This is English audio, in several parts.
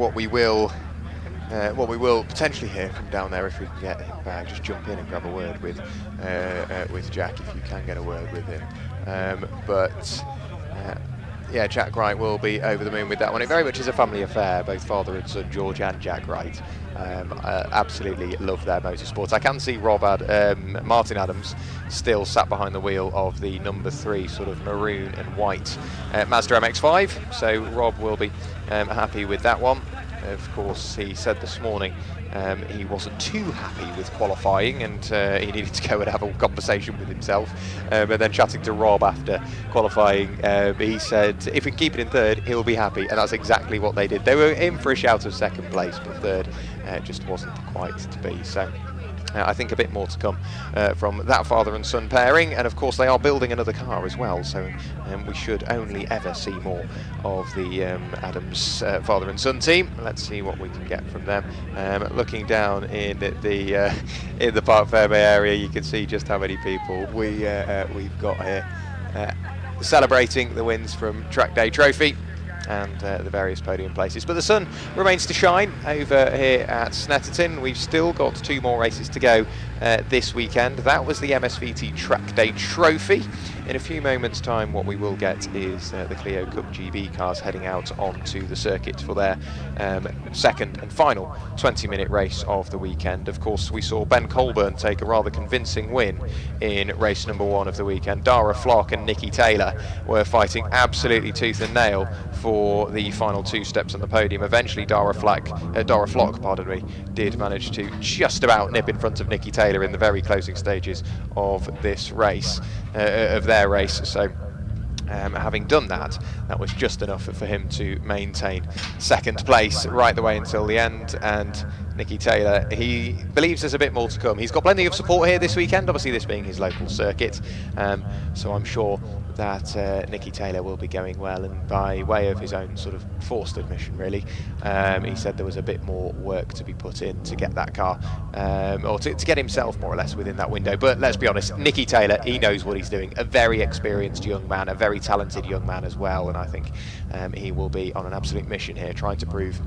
what we will potentially hear from down there, if we can get him back, just jump in and grab a word with Jack, if you can get a word with him. Yeah, Jack Wright will be over the moon with that one. It very much is a family affair, both father and son, George and Jack Wright. Absolutely love their motorsports. I can see Martin Adams still sat behind the wheel of the number 3 sort of maroon and white Mazda MX-5, so Rob will be happy with that one. Of course, he said this morning he wasn't too happy with qualifying, and he needed to go and have a conversation with himself. And then chatting to Rob after qualifying, he said if we can keep it in 3rd, he'll be happy, and that's exactly what they did. They were in for a shout of 2nd place, but 3rd just wasn't quite to be. So I think a bit more to come from that father and son pairing, and of course they are building another car as well, so we should only ever see more of the Adams father and son team. Let's see what we can get from them. Looking down in the Parc Fermé area, you can see just how many people we've got here celebrating the wins from Track Day Trophy and the various podium places. But the sun remains to shine over here at Snetterton. We've still got 2 more races to go this weekend. That was the MSVT Track Day Trophy. In a few moments' time, what we will get is the Clio Cup GB cars heading out onto the circuit for their 2nd and final 20-minute race of the weekend. Of course, we saw Ben Colburn take a rather convincing win in race number 1 of the weekend. Dara Flock and Nikki Taylor were fighting absolutely tooth and nail for the final 2 steps on the podium. Eventually, Dara Flock, did manage to just about nip in front of Nikki Taylor in the very closing stages of this race, of their race. So having done that, that was just enough for him to maintain 2nd place right the way until the end. And Nikki Taylor, he believes there's a bit more to come. He's got plenty of support here this weekend, obviously this being his local circuit, so I'm sure that Nikki Taylor will be going well, and by way of his own sort of forced admission really, he said there was a bit more work to be put in to get that car, or to get himself more or less within that window. But let's be honest, Nikki Taylor, he knows what he's doing, a very experienced young man, a very talented young man as well, and I think he will be on an absolute mission here, trying to prove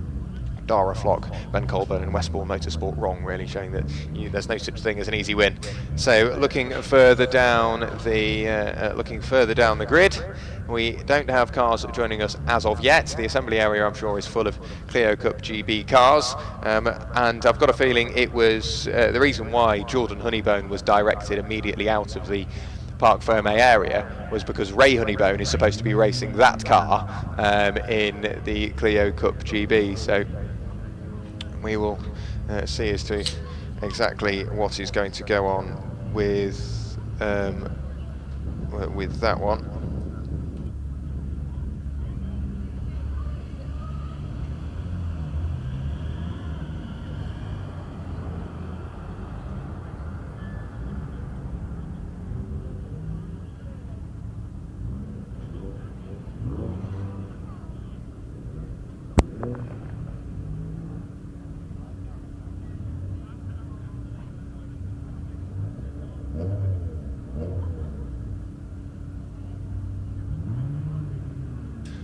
Dara Flock, Ben Colburn and Westbourne Motorsport wrong, really, showing that there's no such thing as an easy win. So looking further down the grid, we don't have cars joining us as of yet. The assembly area, I'm sure, is full of Clio Cup GB cars, and I've got a feeling it was the reason why Jordan Honeybone was directed immediately out of the Parc Fermé area was because Ray Honeybone is supposed to be racing that car in the Clio Cup GB. So we will see as to exactly what is going to go on with that one.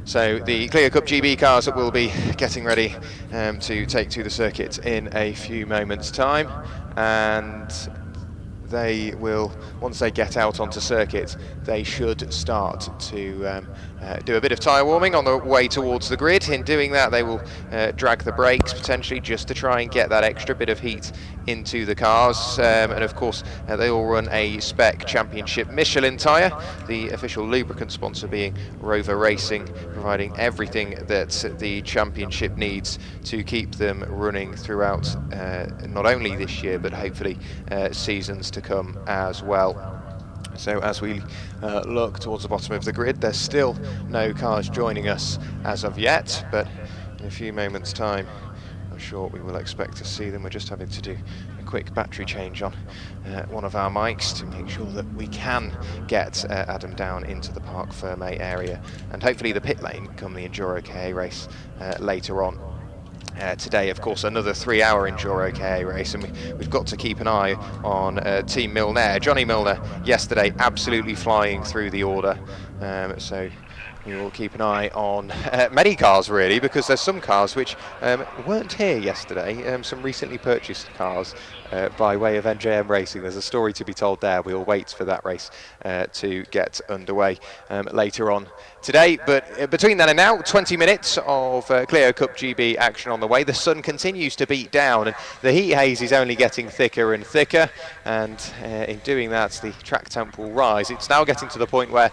So the Clio Cup GB cars that will be getting ready to take to the circuit in a few moments' time, and they will, once they get out onto circuit, they should start to do a bit of tyre warming on the way towards the grid. In doing that, they will drag the brakes potentially just to try and get that extra bit of heat into the cars, and of course they all run a spec championship Michelin tyre, the official lubricant sponsor being Rover Racing, providing everything that the championship needs to keep them running throughout not only this year but hopefully seasons to come as well. So as we look towards the bottom of the grid, there's still no cars joining us as of yet, but in a few moments' time I'm sure we will expect to see them. We're just having to do a quick battery change on one of our mics to make sure that we can get Adam down into the Parc Fermé area, and hopefully the pit lane come the Enduro KA race later on. Today, of course, another 3-hour Enduro KA race, and we've got to keep an eye on Team Milner. Johnny Milner yesterday absolutely flying through the order, so We will keep an eye on many cars really, because there's some cars which weren't here yesterday, some recently purchased cars by way of NJM Racing. There's a story to be told there. We'll wait for that race to get underway later on today. But between then and now, 20 minutes of Clio Cup GB action on the way. The sun continues to beat down and the heat haze is only getting thicker and thicker, and in doing that the track temp will rise. It's now getting to the point where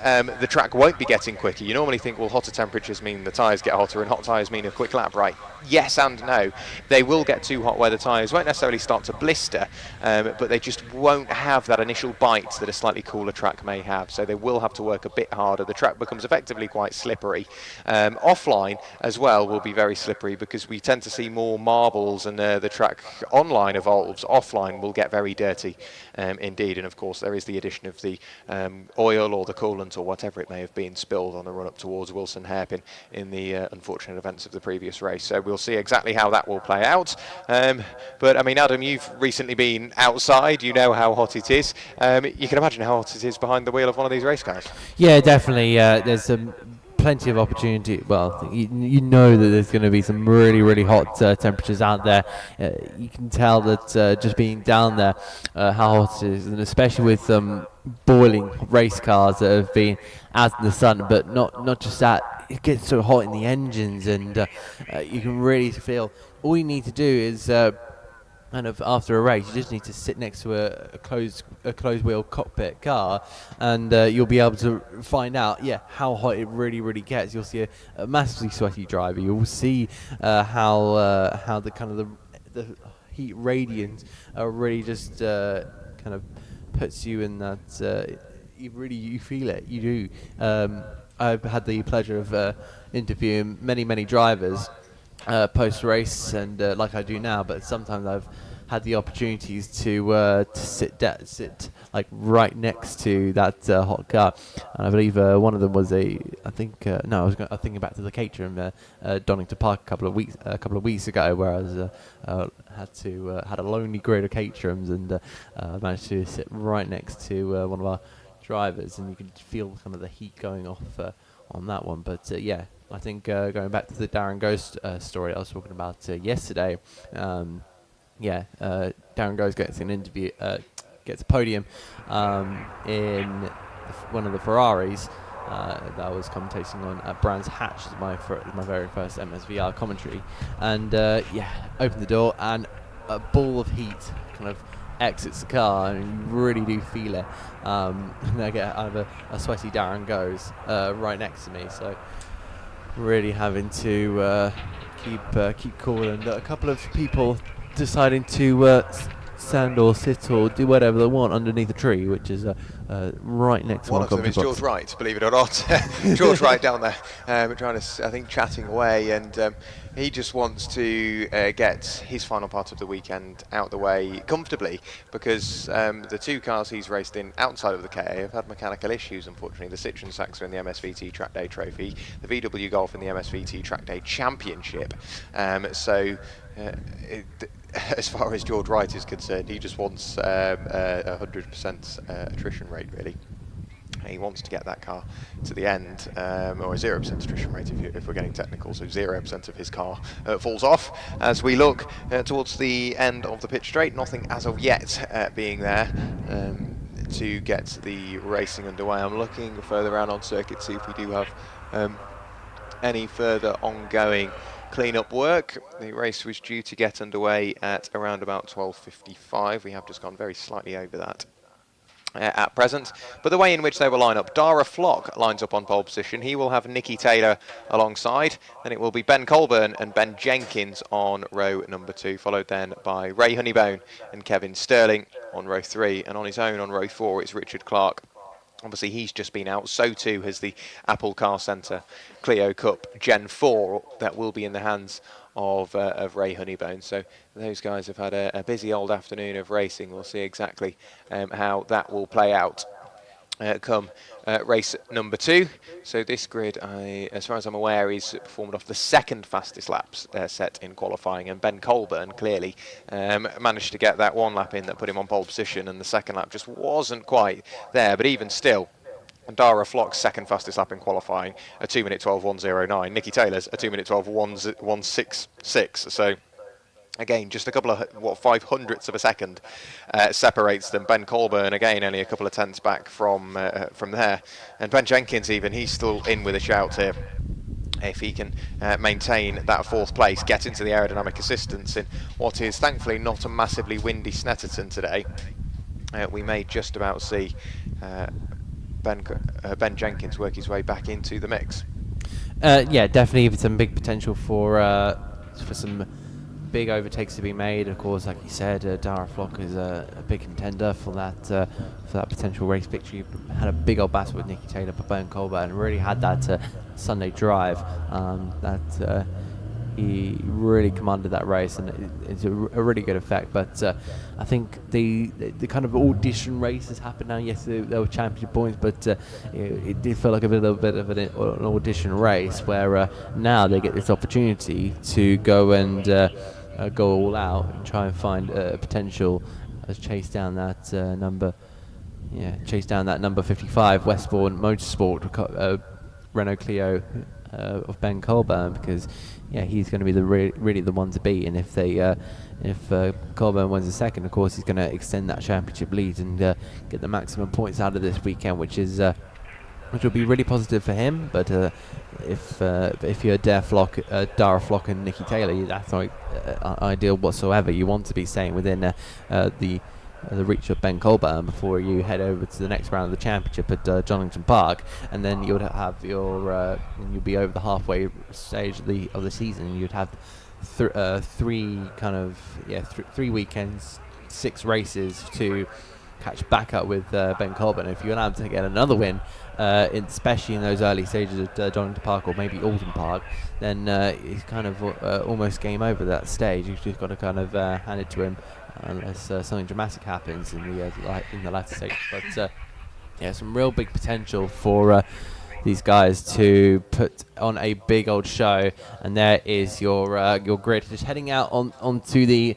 the track won't be getting quicker. You normally think, well, hotter temperatures mean the tyres get hotter and hot tyres mean a quick lap, right? Yes and no. They will get too hot where the tyres won't necessarily start to blister, but they just won't have that initial bite that a slightly cooler track may have. So they will have to work a bit harder. The track becomes effectively quite slippery. Offline as well will be very slippery because we tend to see more marbles, and the track online evolves. Offline will get very dirty indeed. And of course there is the addition of the oil or the coolant or whatever it may have been spilled on the run up towards Wilson Hairpin in the unfortunate events of the previous race. So we'll see exactly how that will play out. But I mean, Adam, you've recently been outside, you know how hot it is. You can imagine how hot it is behind the wheel of one of these race cars. Yeah, definitely. There's plenty of opportunity. Well, you know that there's going to be some really, really hot temperatures out there. You can tell that just being down there, how hot it is, and especially with boiling race cars that have been out in the sun. But not just that, it gets so hot in the engines, and you can really feel. All you need to do is kind of after a race, you just need to sit next to a closed wheel cockpit car, and you'll be able to find out how hot it really gets. You'll see a massively sweaty driver. You'll see how the kind of the heat radiant really just kind of puts you in that. You feel it. You do. I've had the pleasure of interviewing many drivers post race, and like I do now, but sometimes I've had the opportunities to sit like right next to that hot car, and I believe one of them was I was thinking back to the Caterham Donington Park a couple of weeks ago, where I was had a lonely grid of Caterhams, and managed to sit right next to one of our drivers, and you could feel kind of the heat going off on that one. But I think going back to the Darren Ghost story I was talking about yesterday, Darren Ghost gets an interview, gets a podium in one of the Ferraris that I was commentating on at Brands Hatch, as my very first MSVR commentary, and opened the door and a ball of heat kind of exits the car, and you really do feel it. And I get out of a sweaty Darren Goes right next to me, so really having to keep cool, and a couple of people deciding to stand or sit or do whatever they want underneath a tree, which is right next to one of them is George Wright, believe it or not. George Wright down there, trying to, I think, chatting away, and he just wants to get his final part of the weekend out the way comfortably, because the two cars he's raced in outside of the KA have had mechanical issues, unfortunately. The Citroen Saxo in the MSVT Track Day Trophy, the VW Golf in the MSVT Track Day Championship. As far as George Wright is concerned, he just wants 100% attrition rate, really. He wants to get that car to the end, or a 0% attrition rate if we're getting technical, so 0% of his car falls off. As we look towards the end of the pitch straight, nothing as of yet being there to get the racing underway. I'm looking further around on circuit to see if we do have any further ongoing clean-up work. The race was due to get underway at around about 12:55. We have just gone very slightly over that at present. But the way in which they will line up, Dara Flock lines up on pole position. He will have Nicky Taylor alongside. Then it will be Ben Colburn and Ben Jenkins on row number 2, followed then by Ray Honeybone and Kevin Sterling on row 3. And on his own on row 4, it's Richard Clark. Obviously, he's just been out. So too has the Apple Car Centre Clio Cup Gen 4 that will be in the hands of Ray Honeybone. So those guys have had a busy old afternoon of racing. We'll see exactly how that will play out come race number 2. So this grid, as far as I'm aware, is performed off the second fastest laps set in qualifying, and Ben Colburn clearly managed to get that one lap in that put him on pole position, and the second lap just wasn't quite there. But even still, Dara Flock's second fastest lap in qualifying, a 2 minute 12.109. Nicky Taylor's a 2 minute 12.166. So again, just a couple of 500ths of a second separates them. Ben Colburn again only a couple of tenths back from there, and Ben Jenkins even, he's still in with a shout here. If he can maintain that fourth place, get into the aerodynamic assistance in what is thankfully not a massively windy Snetterton today, we may just about see Ben Jenkins work his way back into the mix. Yeah, definitely even some big potential for some big overtakes to be made. Of course, like you said, Dara Flock is a big contender for that potential race victory. Had a big old battle with Nicky Taylor, but Ben Colburn really had that Sunday drive that he really commanded that race, and it's a really good effect. But I think the kind of audition race has happened now. Yes, there were championship points, but it did feel like a little bit of an audition race where now they get this opportunity to go and go all out and try and find a potential chase down that number 55 Westbourne Motorsport Renault Clio of Ben Colburn, because he's going to be really the one to beat. And if Colburn wins the second, of course he's going to extend that championship lead and get the maximum points out of this weekend, which will be really positive for him. But if you're Dara Flock and Nicky Taylor, that's not ideal whatsoever. You want to be staying within the reach of Ben Colburn before you head over to the next round of the championship at Jonington Park, and then you'll have you'll be over the halfway stage of the season. You'd have three weekends, 6 races to catch back up with Ben Colburn. If you're allowed to get another win, especially in those early stages at Donington Park or maybe Alton Park, then it's kind of almost game over that stage. You've just got to kind of hand it to him, unless something dramatic happens in the latter stage. But some real big potential for these guys to put on a big old show. And there is your grid, just heading out onto the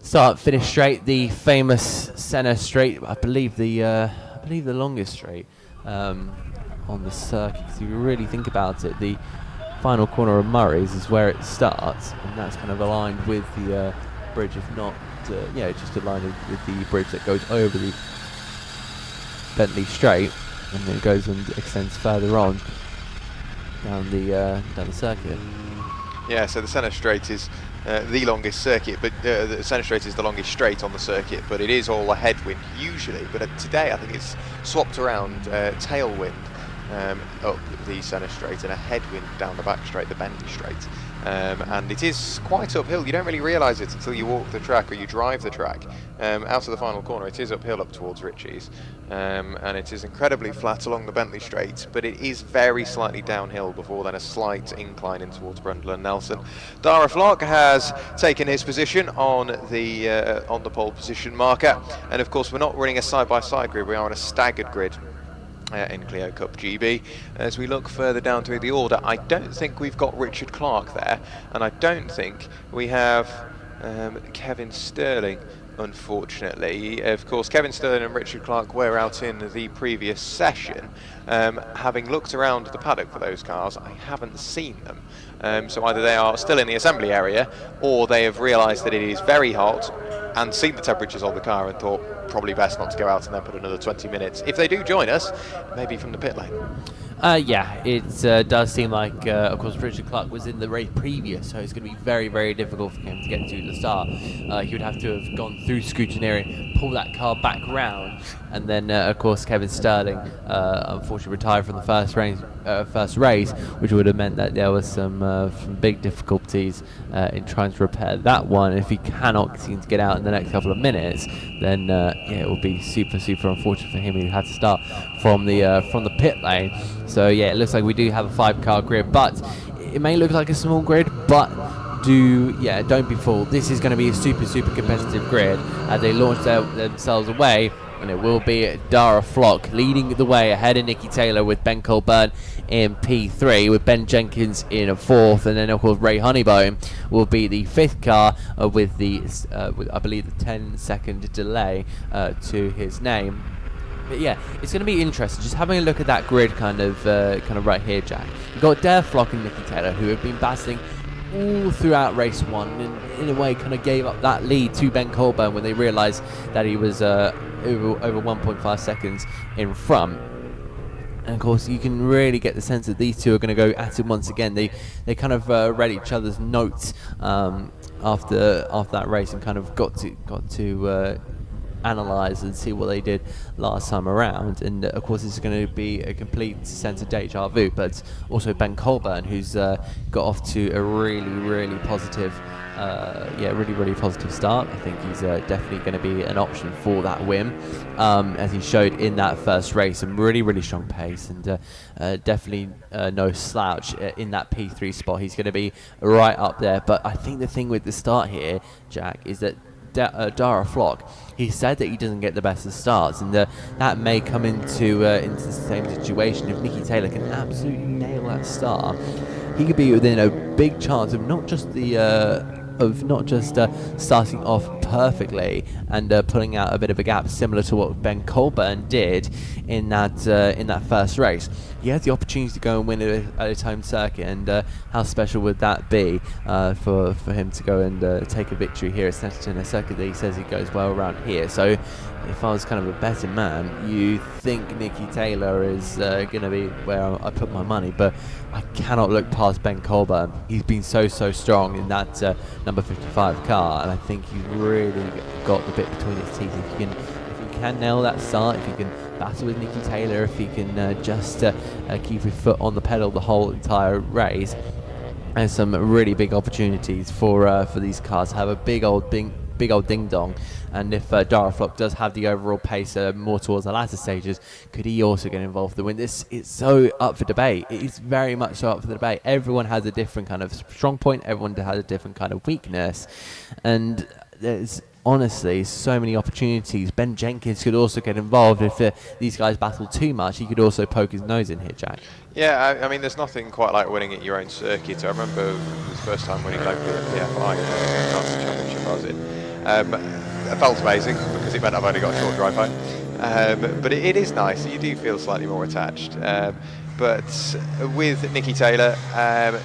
start-finish straight, the famous Senna straight. I believe the longest straight on the circuit. If you really think about it, the final corner of Murray's is where it starts, and that's kind of aligned with the bridge, if not just aligned with the bridge that goes over the Bentley Straight, and then it goes and extends further on down the circuit. Yeah, so the Senna Straight is the longest circuit, but the Senna Straight is the longest straight on the circuit, but it is all a headwind usually. But today I think it's swapped around tailwind up the Senna Straight and a headwind down the back straight, the Bentley Straight. And it is quite uphill. You don't really realise it until you walk the track or you drive the track. Out of the final corner, it is uphill up towards Ritchie's, and it is incredibly flat along the Bentley Straight, but it is very slightly downhill before then a slight incline in towards Brundle and Nelson. Dara Flock has taken his position on the pole position marker, and of course we're not running a side-by-side grid, we are on a staggered grid in Clio Cup GB. As we look further down through the order, I don't think we've got Richard Clark there, and I don't think we have Kevin Sterling, unfortunately. Of course, Kevin Sterling and Richard Clark were out in the previous session. Having looked around the paddock for those cars, I haven't seen them. So either they are still in the assembly area, or they have realised that it is very hot and seen the temperatures on the car and thought probably best not to go out and then put another 20 minutes. If they do join us, maybe from the pit lane. It does seem like, of course, Richard Clark was in the race previous, so it's going to be very, very difficult for him to get to the start. He would have to have gone through scrutineering, pull that car back round, and then, of course, Kevin Sterling unfortunately retired from the first race, which would have meant that there was some big difficulties in trying to repair that one. If he cannot seem to get out in the next couple of minutes, then it will be super, super unfortunate for him. He had to start from the pit lane. So it looks like we do have a 5-car grid, but it may look like a small grid, but don't be fooled. This is going to be a super, super competitive grid as they launch themselves away, and it will be Dara Flock leading the way ahead of Nicky Taylor with Ben Colburn in P3, with Ben Jenkins in a 4th, and then of course Ray Honeybone will be the 5th car with I believe the 10-second delay to his name. But yeah, it's going to be interesting. Just having a look at that grid kind of right here, Jack. You've got Dare Flock and Nicky Taylor, who have been battling all throughout race 1, and in a way kind of gave up that lead to Ben Colburn when they realised that he was over 1.5 seconds in front. And of course, you can really get the sense that these two are going to go at it once again. They kind of read each other's notes after that race, and kind of got to analyse and see what they did last time around. And of course, it's going to be a complete sense of deja vu. But also Ben Colburn, who's got off to a really positive. Really positive start. I think he's definitely going to be an option for that win, as he showed in that first race. Some really strong pace, and definitely no slouch in that P3 spot. He's going to be right up there. But I think the thing with the start here, Jack, is that Dara Flock, he said that he doesn't get the best of starts, and that may come into the same situation. If Nicky Taylor can absolutely nail that start, he could be within a big chance of not just starting off perfectly and pulling out a bit of a gap, similar to what Ben Colburn did in that first race. He has the opportunity to go and win it at his home circuit, and how special would that be for him to go and take a victory here at Snetterton, a circuit that he says he goes well around here. So if I was kind of a betting man, you think Nicky Taylor is going to be where I put my money, but I cannot look past Ben Colburn. He's been so strong in that number 55 car, and I think he's really got the bit between his teeth. If he can nail that start, if he can battle with Nicky Taylor, if he can just keep his foot on the pedal the whole entire race, there's some really big opportunities for these cars to have a big old ding dong. And if Dara Flock does have the overall pace more towards the latter stages, could he also get involved in the win? This is so up for debate. It is very much so up for the debate. Everyone has a different kind of strong point. Everyone has a different kind of weakness, and there's honestly so many opportunities. Ben Jenkins could also get involved if these guys battle too much. He could also poke his nose in here, Jack. Yeah, I mean, there's nothing quite like winning at your own circuit. I remember the first time winning locally at PFI, the championship I was in. It felt amazing because it meant I've only got a short drive home. But it is nice. You do feel slightly more attached. But with Nicky Taylor,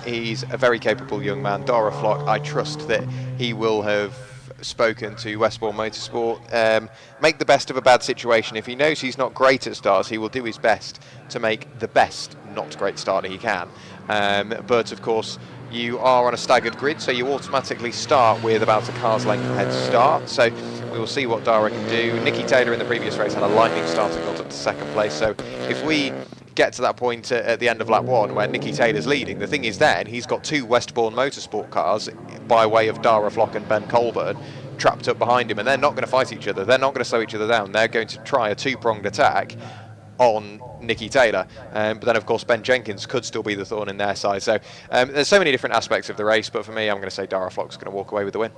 he's a very capable young man. Dara Flock, I trust that he will have spoken to Westbourne Motorsport, make the best of a bad situation. If he knows he's not great at starts, he will do his best to make the best not great start he can. But of course, you are on a staggered grid, so you automatically start with about a car's length head start. So we will see what Dara can do. Nicky Taylor in the previous race had a lightning start and got up to second place. So if we get to that point at the end of lap 1 where Nicky Taylor's leading, the thing is then he's got 2 Westbourne Motorsport cars by way of Dara Flock and Ben Colburn trapped up behind him, and they're not going to fight each other. They're not going to slow each other down. They're going to try a 2-pronged attack on Nicky Taylor, but then of course Ben Jenkins could still be the thorn in their side. So there's so many different aspects of the race, but for me, I'm going to say Dara Flock's going to walk away with the win.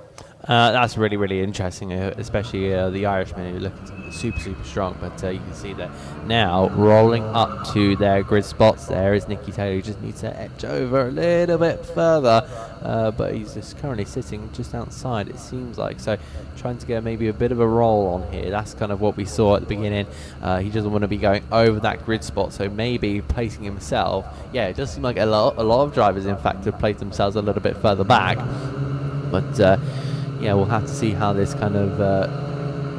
That's really interesting, especially the Irishman, who look super strong. But you can see that now rolling up to their grid spots. There is Nicky Taylor, who just needs to edge over a little bit further, but he's just currently sitting just outside, it seems like. So trying to get maybe a bit of a roll on here. That's kind of what we saw at the beginning. He doesn't want to be going over that grid spot, so maybe placing himself. Yeah, it does seem like a lot of drivers, in fact, have placed themselves a little bit further back. But yeah, we'll have to see how this kind of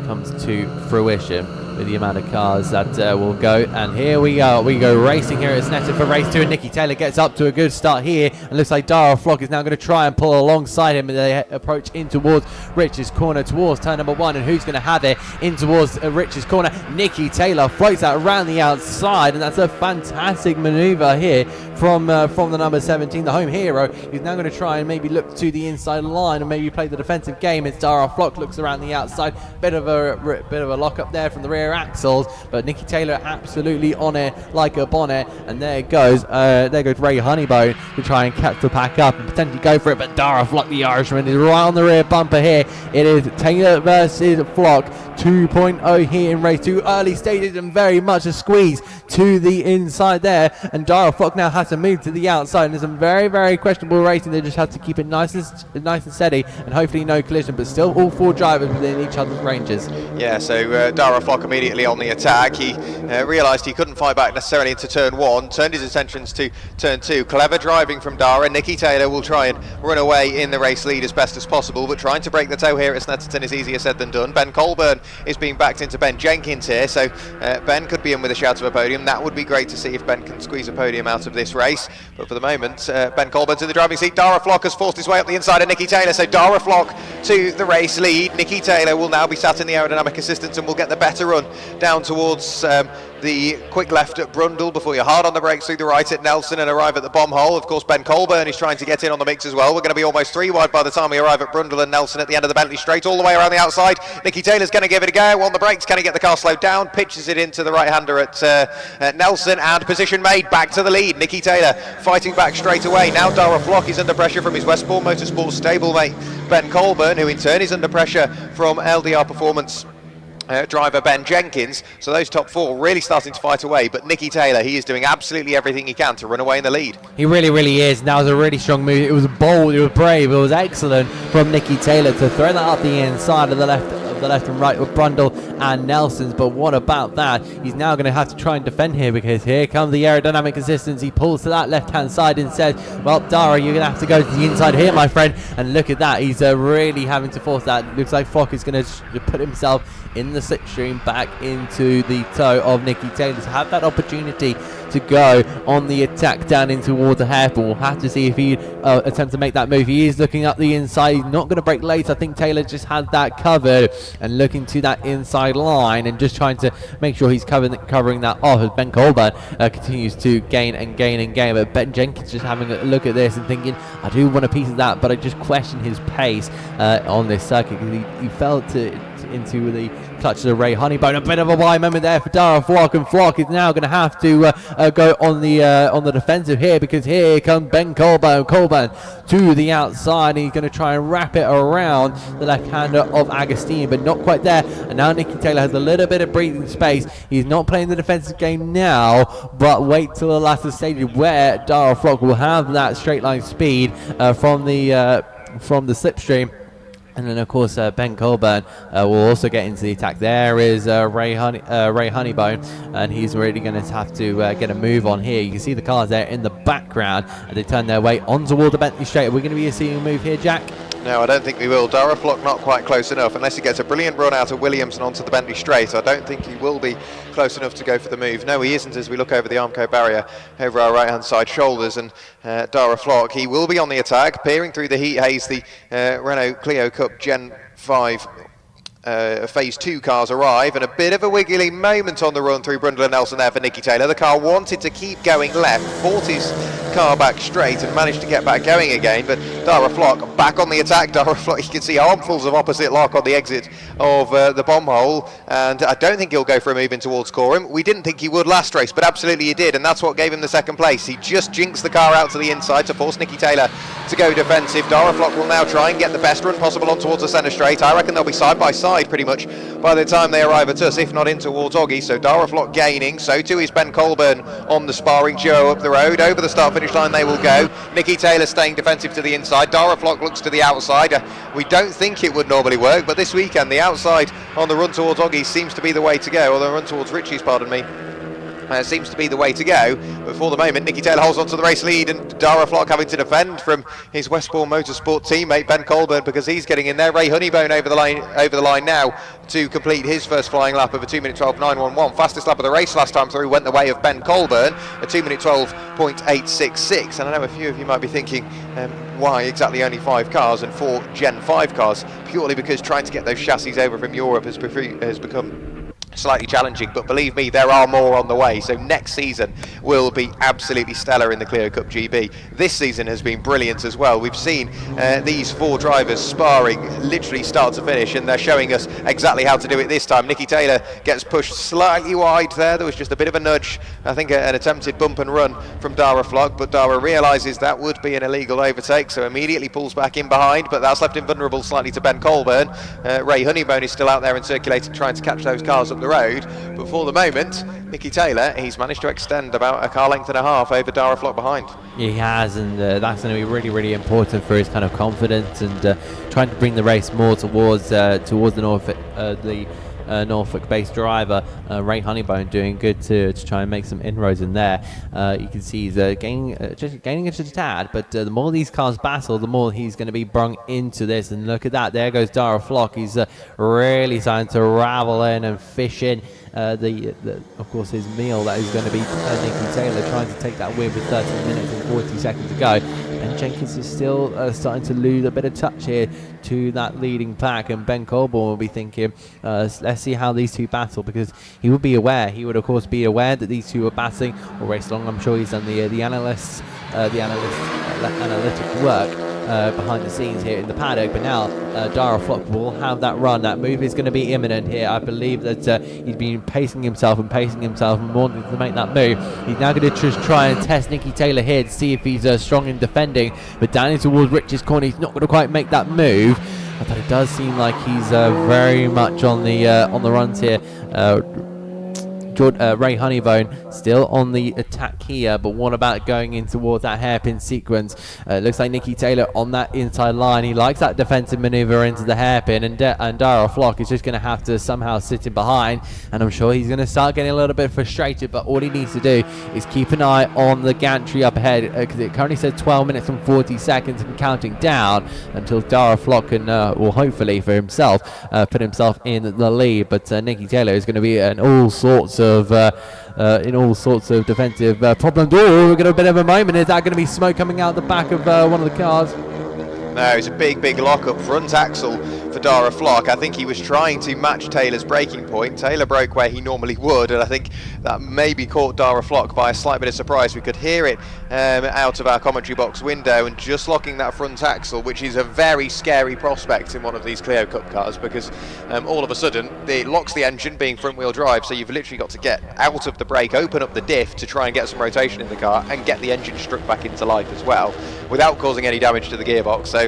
comes to fruition with the amount of cars that will go. And here we go racing here at Snetterton for race 2, and Nicky Taylor gets up to a good start here, and looks like Dara Flock is now going to try and pull alongside him, and they approach in towards Rich's corner, towards turn number 1, and who's going to have it in towards Rich's corner? Nicky Taylor floats that around the outside, and that's a fantastic manoeuvre here from the number 17, the home hero. He's now going to try and maybe look to the inside line and maybe play the defensive game as Dara Flock looks around the outside. Bit of a lock up there from the rear axles, but Nicky Taylor absolutely on it like a bonnet, and there goes Ray Honeybone to try and catch the pack up and potentially go for it, but Dara Flock, the Irishman, is right on the rear bumper here. It is Taylor versus Flock 2.0 here in race 2, early stages, and very much a squeeze to the inside there, and Dara Flock now has to move to the outside, and there's some very questionable racing. They just have to keep it nice and steady, and hopefully no collision, but still all 4 drivers within each other's ranges. Yeah, so Dara Flock a immediately on the attack. He realised he couldn't fight back necessarily into turn 1, turned his attentions to turn 2. Clever driving from Dara. Nicky Taylor will try and run away in the race lead as best as possible, but trying to break the toe here at Snetterton is easier said than done. Ben Colburn is being backed into Ben Jenkins here, so Ben could be in with a shout of a podium. That would be great to see if Ben can squeeze a podium out of this race, but for the moment Ben Colburn's in the driving seat. Dara Flock has forced his way up the inside of Nicky Taylor, so Dara Flock to the race lead. Nicky Taylor will now be sat in the aerodynamic assistance and will get the better run down towards the quick left at Brundle before you're hard on the brakes through the right at Nelson and arrive at the bomb hole. Of course, Ben Colburn is trying to get in on the mix as well. We're going to be almost 3 wide by the time we arrive at Brundle and Nelson at the end of the Bentley straight, all the way around the outside. Nicky Taylor's going to give it a go on the brakes. Can he get the car slowed down? Pitches it into the right-hander at Nelson, and position made back to the lead. Nicky Taylor fighting back straight away. Now Dara Flock is under pressure from his Westbourne Motorsport stablemate Ben Colburn, who in turn is under pressure from LDR Performance driver Ben Jenkins. So those top 4 really starting to fight away, but Nicky Taylor, he is doing absolutely everything he can to run away in the lead. He really is. That was a really strong move. It was bold, it was brave, it was excellent from Nicky Taylor to throw that up the inside of the left and right with Brundle and Nelson's. But what about that? He's now going to have to try and defend here, because here comes the aerodynamic assistance. He pulls to that left hand side and says, well, Dara, you're going to have to go to the inside here, my friend. And look at that, he's really having to force that. Looks like Flock is going to put himself in the slipstream back into the toe of Nicky Taylor to have that opportunity to go on the attack down in towards the hairpin. We'll have to see if he attempts to make that move. He is looking up the inside. He's not going to break late. I think Taylor just had that covered and looking to that inside line and just trying to make sure he's covering that off as Ben Colburn continues to gain and gain and gain. But Ben Jenkins just having a look at this and thinking, I do want a piece of that, but I just question his pace on this circuit, because he fell into the clutches of Ray Honeybone. A bit of a wide moment there for Dara Flock, and Flock is now going to have to go on the defensive here, because here comes Ben Colburn to the outside, and he's going to try and wrap it around the left-hander of Agostini, but not quite there. And now Nicky Taylor has a little bit of breathing space. He's not playing the defensive game now, but wait till the latter stage where Dara Flock will have that straight line speed from the slipstream. And then, of course, Ben Colburn will also get into the attack. There is Ray Honeybone, and he's really going to have to get a move on here. You can see the cars there in the background, and they turn their way on toward the Bentley straight. Are we going to be seeing a move here, Jack? No, I don't think we will. Dara Flock not quite close enough. Unless he gets a brilliant run out of Williamson onto the Bentley straight, I don't think he will be close enough to go for the move. No, he isn't, as we look over the Armco barrier over our right-hand side shoulders. And Dara Flock, he will be on the attack, peering through the heat haze. The Renault Clio Cup Gen 5 Phase 2 cars arrive, and a bit of a wiggly moment on the run through Brundle and Nelson there for Nicky Taylor. The car wanted to keep going left, fought his car back straight and managed to get back going again, but Dara Flock back on the attack. Dara Flock, you can see armfuls of opposite lock on the exit of the bomb hole, and I don't think he'll go for a move in towards Coram. We didn't think he would last race, but absolutely he did, and that's what gave him the second place. He just jinxed the car out to the inside to force Nicky Taylor to go defensive. Dara Flock will now try and get the best run possible on towards the centre straight. I reckon they'll be side by side pretty much by the time they arrive at us, if not in towards Oggy. So Dara Flock gaining, so too is Ben Colburn on the sparring duo up the road. Over the start finish line they will go. Nicky Taylor staying defensive to the inside. Dara Flock looks to the outside. We don't think it would normally work, but this weekend the outside on the run towards Oggy seems to be the way to go, or the run towards Ritchie's, pardon me. Seems to be the way to go, but for the moment Nicky Taylor holds on to the race lead, and Dara Flock having to defend from his Westbourne Motorsport teammate Ben Colburn, because he's getting in there. Ray Honeybone over the line now to complete his first flying lap of a 2:12 911. Fastest lap of the race last time through went the way of Ben Colburn, a 2:12.866. And I know a few of you might be thinking, why exactly only 5 cars and 4 Gen 5 cars? Purely because trying to get those chassis over from Europe has become slightly challenging, but believe me, there are more on the way. So next season will be absolutely stellar in the Clio Cup GB. This season has been brilliant as well. We've seen these 4 drivers sparring literally start to finish, and they're showing us exactly how to do it this time. Nicky Taylor gets pushed slightly wide there. There was just a bit of a nudge, I think an attempted bump and run from Dara Flock, but Dara realises that would be an illegal overtake, so immediately pulls back in behind, but that's left him vulnerable slightly to Ben Colburn. Ray Honeybone is still out there and circulating, trying to catch those cars up the road, but for the moment Nicky Taylor, he's managed to extend about a car length and a half over Dara Flock behind. He has, and that's going to be really, really important for his kind of confidence and trying to bring the race more towards the north, the Norfolk-based driver, Ray Honeybone, doing good to try and make some inroads in there. You can see he's gaining just a tad, but the more these cars battle, the more he's going to be brung into this. And look at that, there goes Dara Flock. He's really starting to ravel in and fish in of course, his meal that is going to be Nicky Taylor, trying to take that win with 13 minutes and 40 seconds to go. And Jenkins is still starting to lose a bit of touch here to that leading pack, and Ben Colborne will be thinking, let's see how these two battle, because he would be aware, he would of course be aware that these two are battling all race long. I'm sure he's done the analytic work behind the scenes here in the paddock, but now Dara Flock will have that run. That move is going to be imminent here. I believe that he's been pacing himself and wanting to make that move. He's now going to just try and test Nicky Taylor here to see if he's strong in defending, but down in towards Rich's corner, he's not going to quite make that move. But it does seem like he's very much on the runs here. Ray Honeybone still on the attack here, but what about going in towards that hairpin sequence? Looks like Nicky Taylor on that inside line. He likes that defensive maneuver into the hairpin, and Dara Flock is just going to have to somehow sit in behind, and I'm sure he's going to start getting a little bit frustrated, but all he needs to do is keep an eye on the gantry up ahead, because it currently says 12 minutes and 40 seconds and counting down until Dara Flock can, well, hopefully for himself, put himself in the lead. But Nicky Taylor is going to be in all sorts of defensive problems. Oh, we've got a bit of a moment. Is that going to be smoke coming out the back of one of the cars? No, it's a big lock-up front axle for Dara Flock. I think he was trying to match Taylor's braking point. Taylor broke where he normally would, and I think that maybe caught Dara Flock by a slight bit of surprise. We could hear it out of our commentary box window, and just locking that front axle, which is a very scary prospect in one of these Clio Cup cars, because all of a sudden it locks the engine, being front-wheel drive, so you've literally got to get out of the brake, open up the diff to try and get some rotation in the car, and get the engine struck back into life as well, without causing any damage to the gearbox. So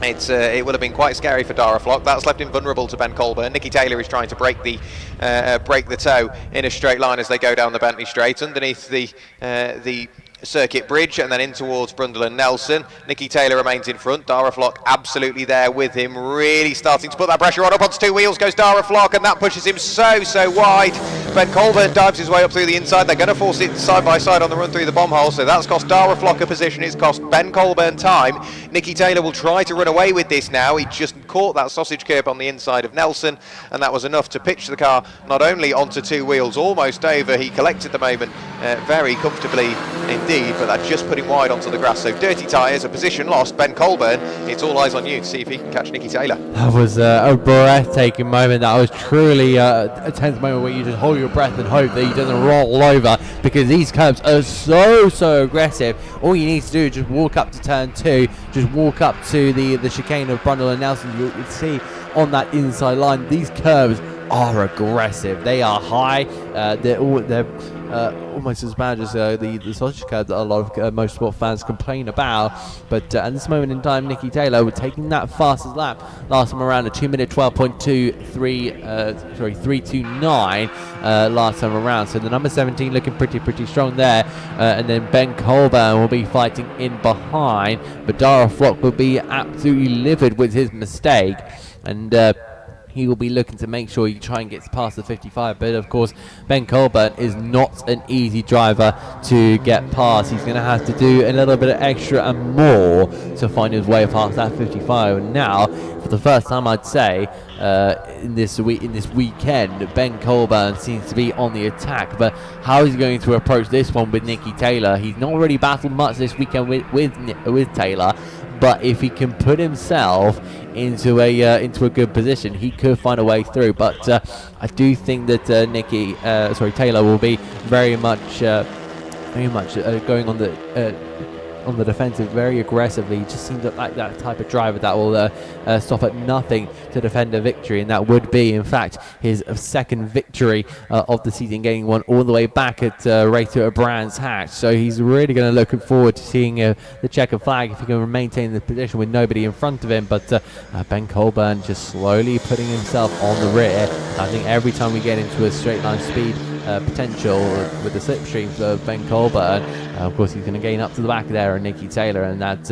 it would have been quite scary for Dara Flock. That's left him vulnerable to Ben Colburn. Nicky Taylor is trying to break the toe in a straight line as they go down the Bentley Straight underneath the circuit bridge, and then in towards Brundle and Nelson. Nicky Taylor remains in front. Dara Flock absolutely there with him, really starting to put that pressure on. Up onto two wheels goes Dara Flock, and that pushes him so wide. Ben Colburn dives his way up through the inside. They're going to force it side by side on the run through the bomb hole, so that's cost Dara Flock a position. It's cost Ben Colburn time. Nicky Taylor will try to run away with this now. He just caught that sausage curb on the inside of Nelson, and that was enough to pitch the car not only onto two wheels, almost over. He collected the moment very comfortably indeed, but that just put him wide onto the grass. So dirty tyres, a position lost. Ben Colburn, it's all eyes on you to see if he can catch Nicky Taylor. That was a breathtaking moment. That was truly a tense moment where you just hold your breath and hope that he doesn't roll over, because these curbs are so aggressive. All you need to do is just walk up to turn 2, just walk up to the chicane of Brundle and Nelson. You'll see on that inside line, these curves are aggressive. They are high. They're almost as bad as the sausage curve that a lot of motorsport fans complain about. But at this moment in time, Nicky Taylor was taking that fastest lap last time around, a 2-minute 329 last time around. So the number 17 looking pretty strong there. And then Ben Colburn will be fighting in behind, but Dara Flock will be absolutely livid with his mistake, and he will be looking to make sure he try and gets past the 55, but of course Ben Colburn is not an easy driver to get past. He's going to have to do a little bit of extra and more to find his way past that 55. And now, for the first time, I'd say in this weekend, Ben Colburn seems to be on the attack. But how is he going to approach this one with Nicky Taylor? He's not already battled much this weekend with Taylor, but if he can put himself into a good position, he could find a way through. But I do think that Taylor will be very much going on the defensive very aggressively. He just seems like that type of driver that will stop at nothing to defend a victory, and that would be in fact his second victory of the season, getting one all the way back at Rayto Brands Hatch. So he's really going to look forward to seeing the checkered flag if he can maintain the position with nobody in front of him. But Ben Colburn just slowly putting himself on the rear. I think every time we get into a straight line speed potential with the slipstream for Ben Colburn, of course he's going to gain up to the back there, and Nicky Taylor, and that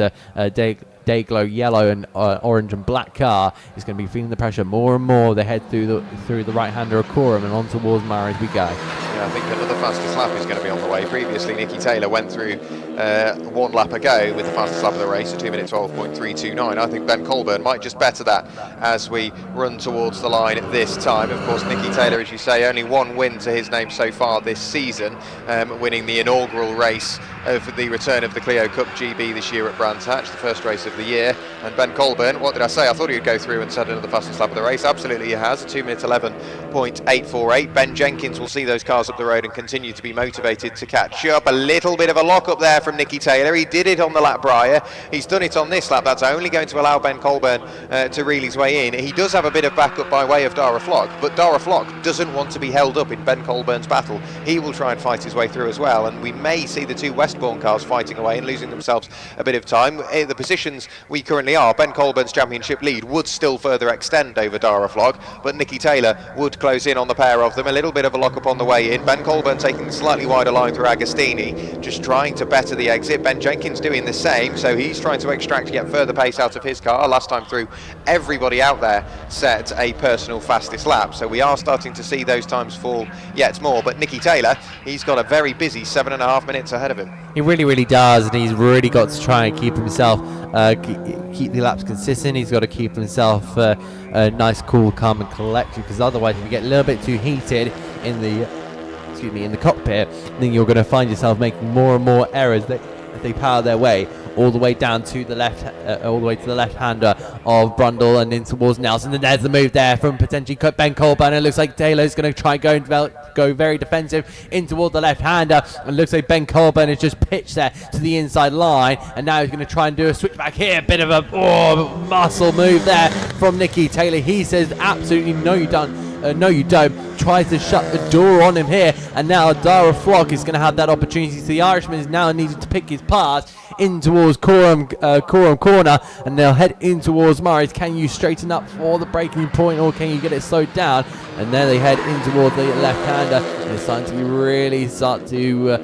Dayglow yellow and orange and black car is going to be feeling the pressure more and more. They head through the right-hander of Coram and on towards Murray as we go. Yeah, I think another fastest lap is going to be on the way. Previously, Nicky Taylor went through 1 lap ago with the fastest lap of the race, a 2 minute 12.329. I think Ben Colburn might just better that as we run towards the line this time. Of course, Nicky Taylor, as you say, only 1 win to his name so far this season, winning the inaugural race of the return of the Clio Cup GB this year at Brands Hatch, the first race of the year. And Ben Colburn, what did I say? I thought he would go through and set another fastest lap of the race. Absolutely he has, a 2 minute 11.848. Ben Jenkins will see those cars up the road and continue to be motivated to catch up. A little bit of a lock up there from Nicky Taylor. He did it on the lap prior. He's done it on this lap. That's only going to allow Ben Colburn to reel his way in. He does have a bit of backup by way of Dara Flock, but Dara Flock doesn't want to be held up in Ben Colburn's battle. He will try and fight his way through as well, and we may see the 2 Westbourne cars fighting away and losing themselves a bit of time. In the positions we currently are, Ben Colburn's championship lead would still further extend over Dara Flock, but Nicky Taylor would close in on the pair of them. A little bit of a lock up on the way in. Ben Colburn taking a slightly wider line through Agostini, just trying to better the exit. Ben Jenkins doing the same, so he's trying to extract yet further pace out of his car. Last time through, everybody out there set a personal fastest lap, so we are starting to see those times fall yet more. But Nicky Taylor, he's got a very busy 7.5 minutes ahead of him. He really does, and he's really got to try and keep himself, keep the laps consistent. He's got to keep himself nice, cool, calm and collected, because otherwise if you get a little bit too heated in the cockpit, then you're going to find yourself making more and more errors that they power their way all the way down to the left-hander of Brundle and in towards Nelson. And there's the move there from potentially Ben Colburn. It looks like Taylor's going to try and go very defensive in toward the left-hander. And it looks like Ben Colburn has just pitched there to the inside line. And now he's going to try and do a switch back here. Bit of a muscle move there from Nicky Taylor. He says absolutely no, you don't. No, you don't. Tries to shut the door on him here, and now Dara Flock is going to have that opportunity. So the Irishman is now needing to pick his path in towards Coram corner, and they'll head in towards Murray's. Can you straighten up for the braking point, or can you get it slowed down? And then they head in towards the left-hander, and it's starting to really start to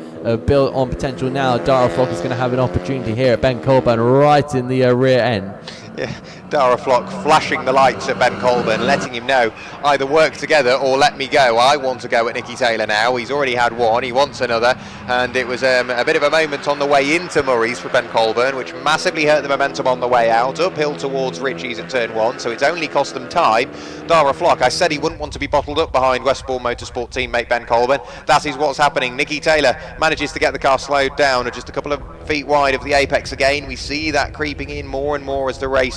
build on potential now. Dara Flock is going to have an opportunity here at Ben Colburn right in the rear end. Yeah, Dara Flock flashing the lights at Ben Colburn, letting him know either work together or let me go. I want to go at Nicky Taylor now. He's already had one, he wants another, and it was a bit of a moment on the way into Murray's for Ben Colburn, which massively hurt the momentum on the way out, uphill towards Ritchie's at turn 1, so it's only cost them time. Dara Flock, I said he wouldn't want to be bottled up behind Westbourne Motorsport teammate Ben Colburn. That is what's happening. Nicky Taylor manages to get the car slowed down at just a couple of feet wide of the apex again. We see that creeping in more and more as the race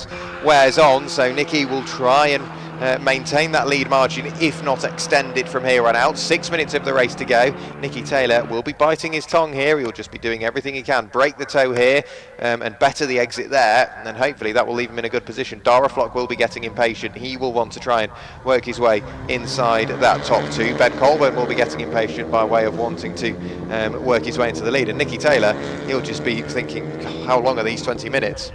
wears on, so Nicky will try and maintain that lead margin, if not extend it from here on out. 6 minutes of the race to go. Nicky Taylor will be biting his tongue here. He'll just be doing everything he can. Break the toe here and better the exit there, and then hopefully that will leave him in a good position. Dara Flock will be getting impatient. He will want to try and work his way inside that top 2. Ben Colburn will be getting impatient by way of wanting to work his way into the lead, and Nicky Taylor, he'll just be thinking, how long are these 20 minutes?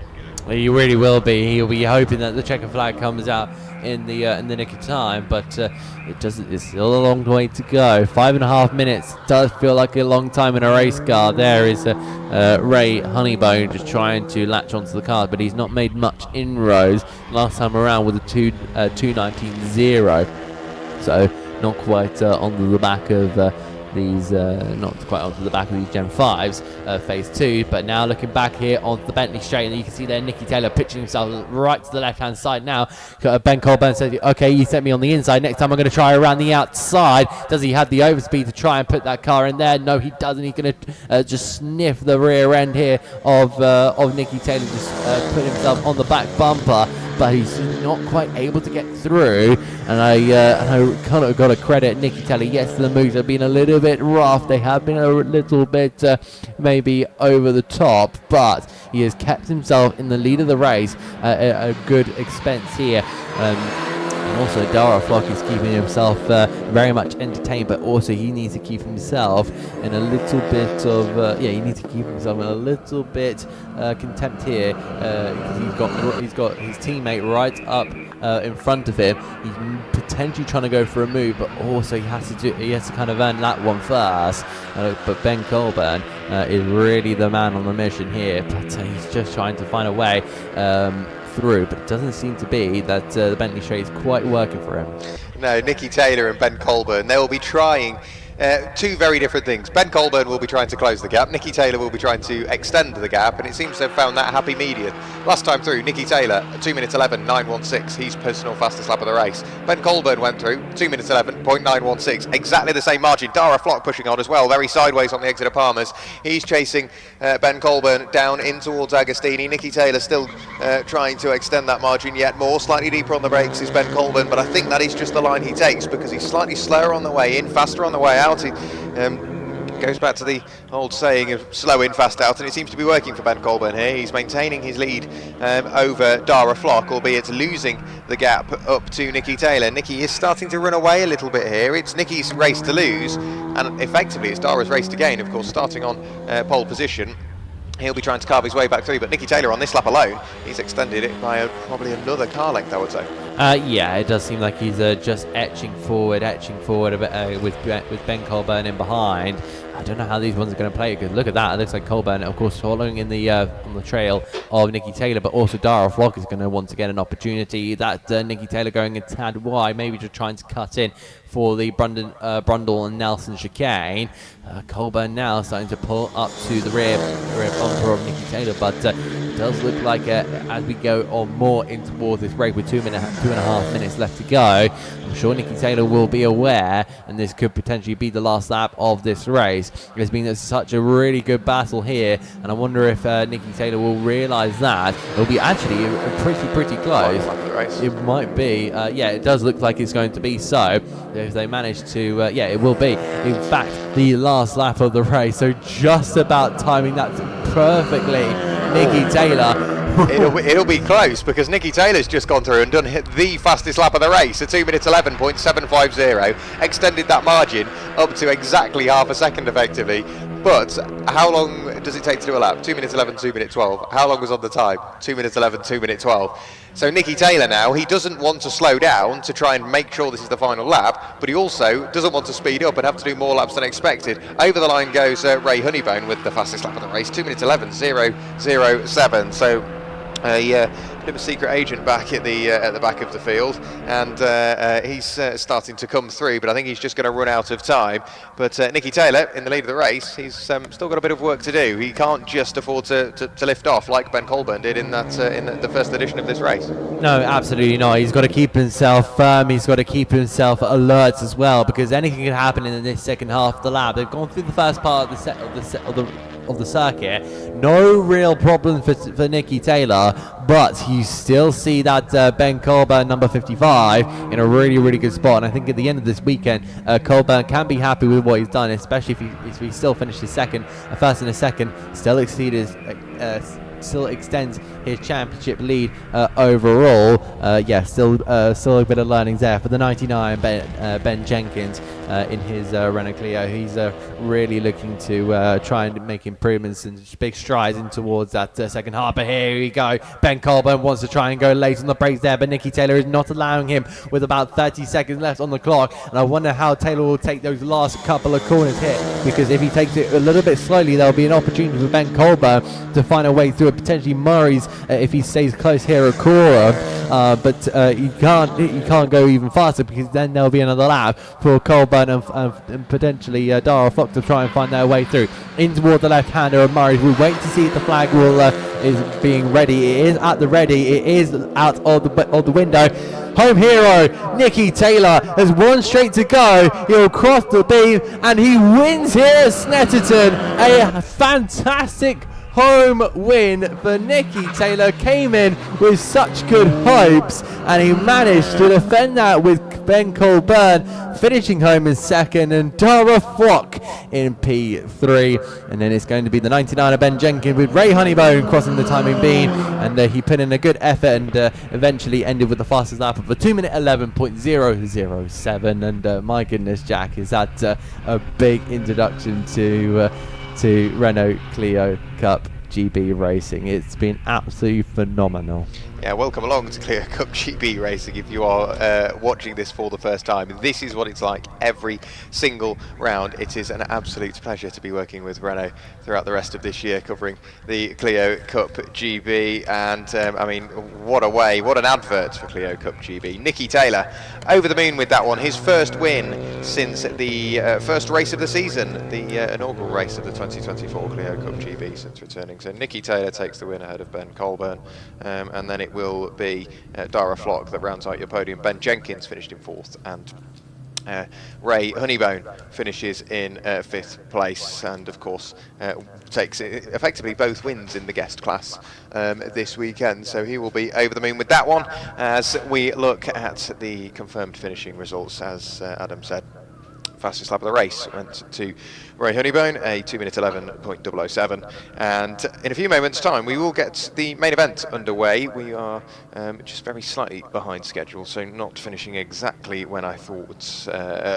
He really will be. He'll be hoping that the checker flag comes out in the nick of time, but it doesn't. It's still a long way to go. 5.5 minutes does feel like a long time in a race car. There is Ray Honeybone just trying to latch onto the car, but he's not made much inroads last time around with a 2:19.0, so not quite onto the back of these Gen 5s phase 2, but now looking back here onto the Bentley straight, and you can see there Nicky Taylor pitching himself right to the left hand side now. Ben Colburn says, okay, you sent me on the inside, next time I'm going to try around the outside. Does he have the overspeed to try and put that car in there? No, he doesn't. He's going to just sniff the rear end here of Nicky Taylor, just put himself on the back bumper, but he's not quite able to get through. And I kind of got to credit Nicky Taylor. Yes, the moves have been a little bit rough. They have been a little bit maybe over the top, but he has kept himself in the lead of the race at a good expense here. And also Dara Flock is keeping himself very much entertained, but also he needs to keep himself in a little bit of he needs to keep himself in a little bit contempt here, because he's got his teammate right up in front of him. He's potentially trying to go for a move, but also he has to kind of earn that one first. But Ben Colburn is really the man on the mission here, but he's just trying to find a way through, but it doesn't seem to be that the Bentley Straight is quite working for him. No, Nicky Taylor and Ben Colburn, they will be trying two very different things. Ben Colburn will be trying to close the gap, Nicky Taylor will be trying to extend the gap, and it seems to have found that happy median. Last time through, Nicky Taylor, 2 minutes 11.916, he's personal fastest lap of the race. Ben Colburn went through, 2 minutes 11.916, exactly the same margin. Dara Flock pushing on as well, very sideways on the exit of Palmer's. He's chasing Ben Colburn down in towards Agostini. Nicky Taylor still trying to extend that margin yet more. Slightly deeper on the brakes is Ben Colburn, but I think that is just the line he takes, because he's slightly slower on the way in, faster on the way out. He goes back to the old saying of slow in, fast out, and it seems to be working for Ben Colburn here. He's maintaining his lead over Dara Flock, albeit losing the gap up to Nicky Taylor. Nicky is starting to run away a little bit here. It's Nicky's race to lose, and effectively it's Dara's race to gain, of course, starting on pole position. He'll be trying to carve his way back through, but Nicky Taylor on this lap alone, he's extended it by probably another car length, I would say. Yeah, it does seem like he's just etching forward a bit with Ben Colburn in behind. I don't know how these ones are going to play, because look at that. It looks like Colburn, of course, following in the on the trail of Nicky Taylor, but also Dara Flock is going to want to get an opportunity. That Nicky Taylor going a tad wide, maybe just trying to cut in for the Brundle and Nelson chicane. Colburn now starting to pull up to the rear bumper of Nicky Taylor, but it does look like as we go on more in towards this race with 2.5 minutes left to go, I'm sure Nicky Taylor will be aware, and this could potentially be the last lap of this race. There's been such a really good battle here, and I wonder if Nicky Taylor will realise that. It'll be actually pretty close. It might be. Yeah, it does look like it's going to be so. If they manage to, it will be. In fact, the last lap of the race, so just about timing that perfectly. Nicky Taylor. It'll be close, because Nicky Taylor's just gone through and done the fastest lap of the race, a 2 minutes 11.750, extended that margin up to exactly half a second effectively. But how long does it take to do a lap? 2 minutes 11, 2 minute 12. How long was on the time? 2 minutes 11, 2 minute 12. So Nicky Taylor now, he doesn't want to slow down to try and make sure this is the final lap, but he also doesn't want to speed up and have to do more laps than expected. Over the line goes Ray Honeybone with the fastest lap of the race, 2 minutes 11.007. So a bit of a secret agent back at the back of the field, and he's starting to come through, but I think he's just going to run out of time. But Nicky Taylor in the lead of the race, he's still got a bit of work to do. He can't just afford to lift off like Ben Colburn did in the first edition of this race. No, absolutely not. He's got to keep himself firm. He's got to keep himself alert as well, because anything can happen in this second half of the lap. They've gone through the first part of the circuit. No real problem for Nicky Taylor, but you still see that Ben Colburn, number 55, in a really good spot. And I think at the end of this weekend, Colburn can be happy with what he's done, especially if he still finishes first and a second, still extends his championship lead overall. Still a bit of learnings there for the 99 Ben Jenkins in his Renault Clio. He's really looking to try and make improvements and big strides in towards that second half. But here we go. Ben Colburn wants to try and go late on the brakes there, but Nicky Taylor is not allowing him with about 30 seconds left on the clock. And I wonder how Taylor will take those last couple of corners here, because if he takes it a little bit slowly, there'll be an opportunity for Ben Colburn to find a way through potentially Murray's if he stays close here at Cora, but you can't go even faster, because then there'll be another lap for Colburn and potentially Dara Flock to try and find their way through in toward the left-hander of Murray. We'll wait to see if the flag is being ready. It is at the ready. It is out of the window. Home hero Nicky Taylor has one straight to go. He'll cross the beam and he wins here at Snetterton. A fantastic home win for Nicky Taylor. Came in with such good hopes, and he managed to defend that with Ben Colburn finishing home in second, and Dara Flock in P3. And then it's going to be the 99er Ben Jenkins with Ray Honeybone crossing the timing beam, and he put in a good effort and eventually ended with the fastest lap of a 2-minute 11.007. And my goodness, Jack, is that a big introduction to Renault Clio Cup GB racing. It's been absolutely phenomenal. Yeah, welcome along to Clio Cup GB racing. If you are watching this for the first time, this is what it's like every single round. It is an absolute pleasure to be working with Renault throughout the rest of this year, covering the Clio Cup GB. And I mean, what a way, what an advert for Clio Cup GB. Nicky Taylor over the moon with that one. His first win since the first race of the season, the inaugural race of the 2024 Clio Cup GB since returning. So Nicky Taylor takes the win ahead of Ben Colburn, and then it will be Dara Flock that rounds out your podium. Ben Jenkins finished in 4th, and Ray Honeybone finishes in 5th place, and of course takes effectively both wins in the guest class this weekend, so he will be over the moon with that one. As we look at the confirmed finishing results, as Adam said, fastest lap of the race went to Ray Honeybone, a 2-minute 11.007, and in a few moments time we will get the main event underway. We are just very slightly behind schedule, so not finishing exactly when I thought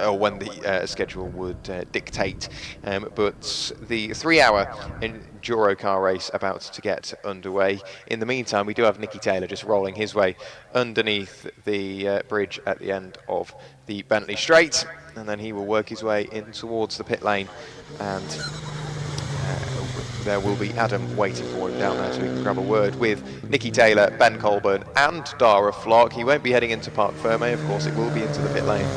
or when the schedule would dictate, but the 3-hour enduro car race about to get underway. In the meantime, we do have Nicky Taylor just rolling his way underneath the bridge at the end of the Bentley Straight, and then he will work his way in towards the pit lane, and there will be Adam waiting for him down there so he can grab a word with Nicky Taylor, Ben Colburn and Dara Flock. He won't be heading into Parc Fermé, of course. It will be into the pit lane,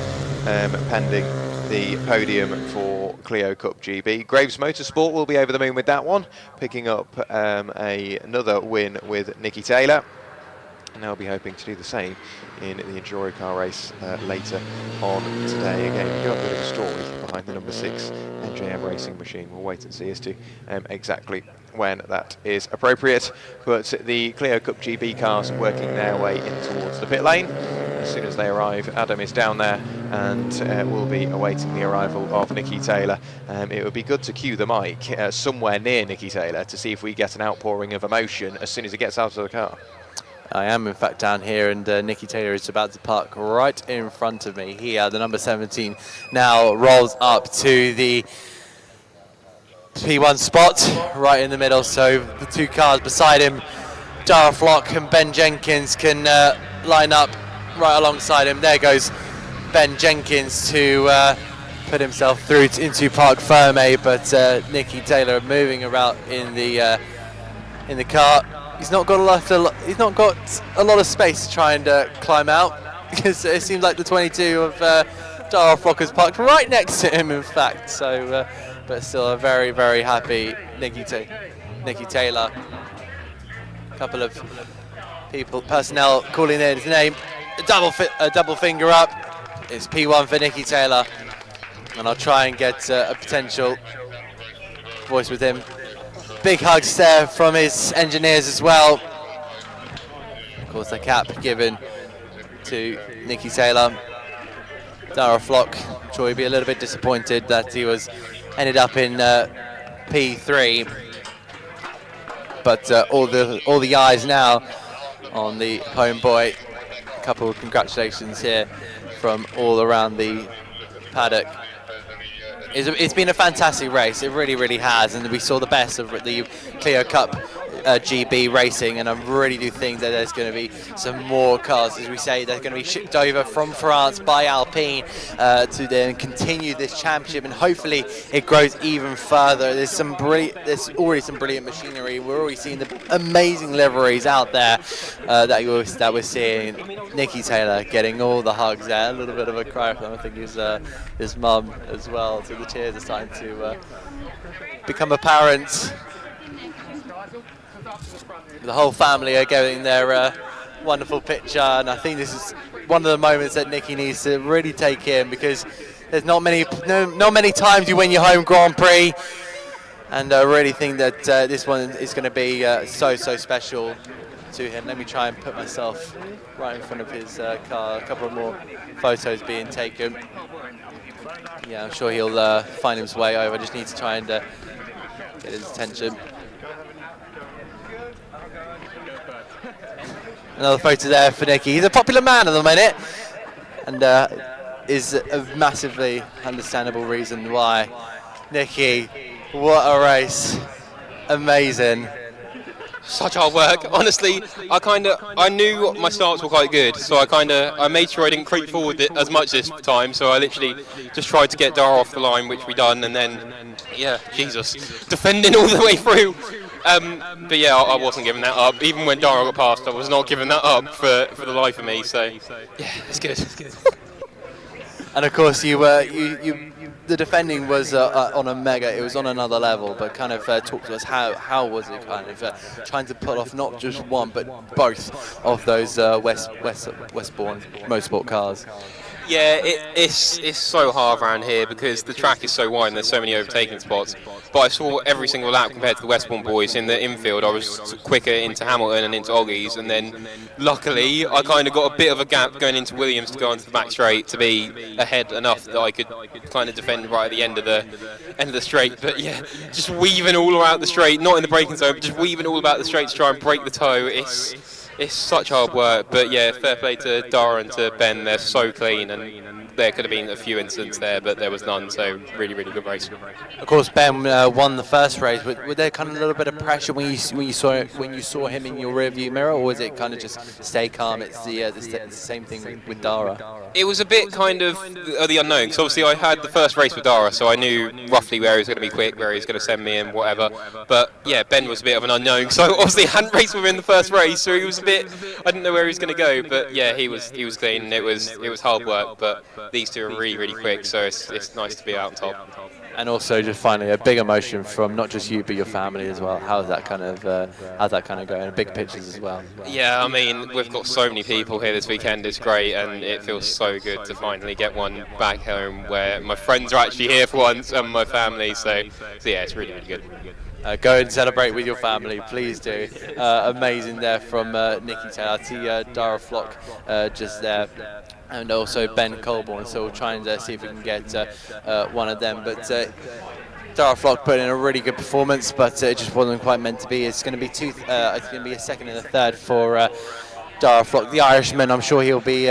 pending the podium for Clio Cup GB. Graves Motorsport will be over the moon with that one, picking up another win with Nicky Taylor. And they'll be hoping to do the same in the enduro car race later on today. Again, we do have a bit of a story behind the number 6 NJM racing machine. We'll wait and see as to exactly when that is appropriate. But the Clio Cup GB cars working their way in towards the pit lane. As soon as they arrive, Adam is down there and will be awaiting the arrival of Nicky Taylor. It would be good to cue the mic somewhere near Nicky Taylor to see if we get an outpouring of emotion as soon as he gets out of the car. I am in fact down here, and Nicky Taylor is about to park right in front of me here. The number 17 now rolls up to the P1 spot right in the middle, so the two cars beside him, Dara Flock and Ben Jenkins, can line up right alongside him. There goes Ben Jenkins to put himself through into Parc Fermé, but Nicky Taylor moving around in the car. He's not got a lot of space to try and climb out, because it seems like the 22 of Dara Flock is parked right next to him, in fact. So, but still a very, very happy Nicky Taylor. A couple of personnel calling in his name. A double finger up. It's P1 for Nicky Taylor, and I'll try and get a potential voice with him. Big hugs there from his engineers as well. Of course, the cap given to Nicky Taylor. Dara Flock, I'm sure he'd be a little bit disappointed that he ended up in P3. But all the eyes now on the homeboy. A couple of congratulations here from all around the paddock. It's been a fantastic race, it really, really has, and we saw the best of the Clio Cup GB racing, and I really do think that there's going to be some more cars, as we say, they're going to be shipped over from France by Alpine to then continue this championship, and hopefully it grows even further. There's already some brilliant machinery. We're already seeing the amazing liveries out there that we're seeing. Nicky Taylor getting all the hugs there, a little bit of a cry from, I think, his mum as well, so the tears are starting to become apparent. The whole family are getting their wonderful picture, and I think this is one of the moments that Nicky needs to really take in, because there's not many times you win your home Grand Prix, and I really think that this one is going to be so special to him. Let me try and put myself right in front of his car. A couple of more photos being taken. Yeah, I'm sure he'll find his way over. I just need to try and get his attention. Another photo there for Nicky. He's a popular man at the minute, and is a massively understandable reason why. Nicky, what a race. Amazing. Such hard work. Honestly, I knew my starts were quite good, so I made sure I didn't creep forward as much this time. So I literally just tried to get Dara off the line, which we done, and then yeah, Jesus, defending all the way through. But yeah, I wasn't giving that up. Even when Dara got past, I was not giving that up for the life of me. So yeah, it's good. And of course, the defending was on a mega. It was on another level. But kind of talk to us. How was it kind of trying to pull off not just one but both of those Westbourne Motorsport cars? Yeah, it's so hard around here because the track is so wide and there's so many overtaking spots. But I saw every single lap compared to the Westbourne boys in the infield. I was quicker into Hamilton and into Oggies, and then luckily I kind of got a bit of a gap going into Williams to go onto the back straight to be ahead enough that I could kind of defend right at the end of the straight. But yeah, just weaving all around the straight, not in the braking zone, but just weaving all about the straight to try and break the toe. It's such hard work, but yeah, fair play to Dara and to Ben. They're so clean, and there could have been a few incidents there, but there was none. So really, really good race. Of course, Ben won the first race. Was there kind of a little bit of pressure when you saw him in your rearview mirror, or was it kind of just stay calm? It's the same thing with Dara. It was a bit kind of the unknown, because obviously I had the first race with Dara, so I knew roughly where he was going to be quick, where he was going to send me and whatever. But yeah, Ben was a bit of an unknown, so obviously I hadn't raced with him in the first race, so he was a bit. I didn't know where he was going to go, but yeah, he was clean. It was hard work, but these two are really, really quick, so it's nice to be out on top. And also, just finally, a big emotion from not just you but your family as well. How's that kind of going? And big pictures as well. Yeah, I mean, we've got so many people here this weekend. It's great, and it feels so good to finally get one back home where my friends are actually here for once and my family. So yeah, it's really, really good. Go and celebrate with your family, please do. Amazing there from Nicky Taylor. I see Dara Flock just there, and also Ben Colborne. So we'll try and see if we can get one of them. But Dara Flock put in a really good performance, but it just wasn't quite meant to be. It's going to be it's going to be a second and a third for Dara Flock, the Irishman. I'm sure he'll be.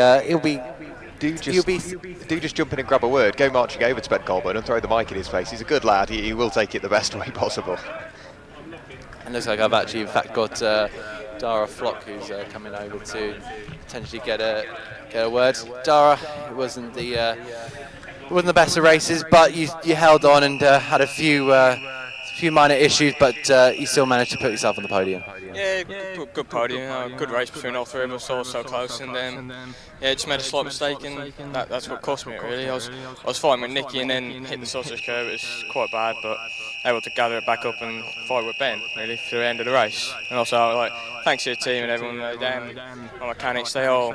Do just jump in and grab a word. Go marching over to Ben Colburn and throw the mic in his face. He's a good lad. He will take it the best way possible. And looks like I've actually, in fact, got Dara Flock, who's coming over to potentially get a word. Dara, it wasn't the best of races, but you held on and had a few minor issues, but you still managed to put yourself on the podium. Yeah, good podium, good race between all three of us, all so close, and yeah, just made a slight mistake, and that's what cost me it really. I was fighting with Nicky and then hit the sausage curve. It was quite bad, but able to gather it back up and fight with Ben really through the end of the race. And also, thanks to the team and everyone, my mechanics, they all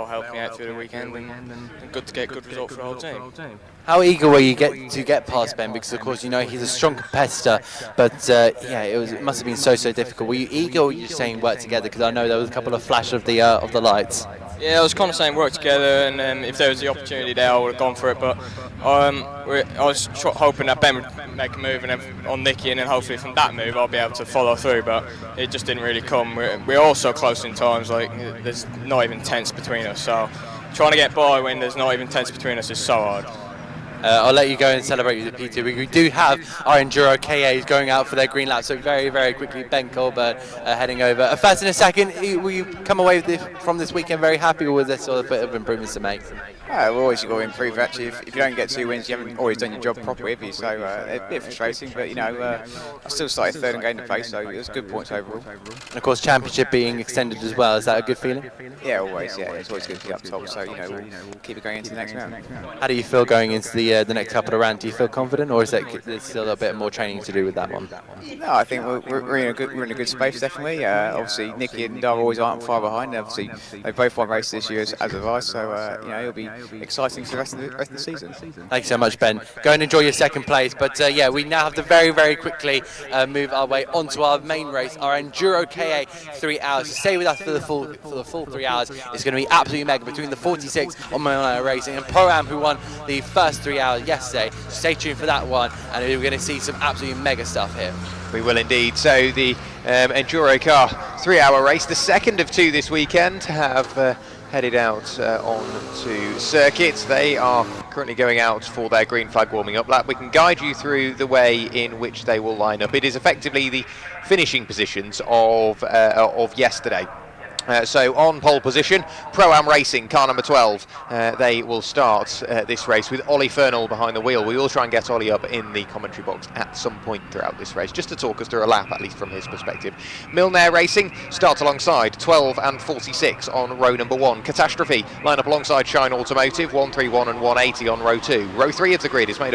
helped me out through the weekend, and good to get a good result for the whole team. How eager were you to get past Ben? Because of course you know he's a strong competitor, but yeah, it must have been so difficult. Were you eager, or were you saying work together? Because I know there was a couple of flash of the lights. Yeah, I was kind of saying work together, and if there was the opportunity there, I would have gone for it. But I was hoping that Ben would make a move, and then on Nicky, and then hopefully from that move I'll be able to follow through. But it just didn't really come. We're all so close in times. There's not even tenths between us. So trying to get by when there's not even tenths between us is so hard. I'll let you go and celebrate with the P2. We do have our Enduro KAs going out for their green lap, so very, very quickly, Ben Colbert heading over. First and a second, will you come away from this weekend very happy, or was there sort of a bit of improvements to make? We're always got to improve, actually. If you don't get 2 wins, you haven't always done your job properly, have you? So a bit frustrating, but I still started third and gained the pace, so it was good points overall. And of course, championship being extended as well, is that a good feeling? Yeah, always, yeah. It's always good to be up top, so we'll keep it going into the next round. How do you feel going into the the next couple of rounds, do you feel confident, or is there's still a bit more training to do with that one? No, I think we're in a good space, definitely. Obviously, Nicky and Dar always aren't far behind. Obviously, they both won races this year as have I, so it'll be exciting for the rest of the season. Thank you so much, Ben. Go and enjoy your second place. But yeah, we now have to very, very quickly move our way onto our main race, our Enduro KA 3 hours. So stay with us for the full 3 hours. It's going to be absolutely mega between the 46 on Motorsport Racing and Pro-Am, who won the first 3 hours yesterday. So stay tuned for that one, and we're going to see some absolutely mega stuff here. We will indeed. So the Enduro car 3 hour race, the second of 2 this weekend, have headed out onto circuit. They are currently going out for their green flag warming up lap. We can guide you through the way in which they will line up. It is effectively the finishing positions of yesterday. So on pole position, Pro-Am Racing, car number 12. They will start this race with Ollie Fernall behind the wheel. We will try and get Ollie up in the commentary box at some point throughout this race, just to talk us through a lap, at least from his perspective. Milnair Racing starts alongside 12 and 46 on row number 1. Catastrophe line up alongside Shine Automotive, 131 and 180 on row 2. Row 3 of the grid is made up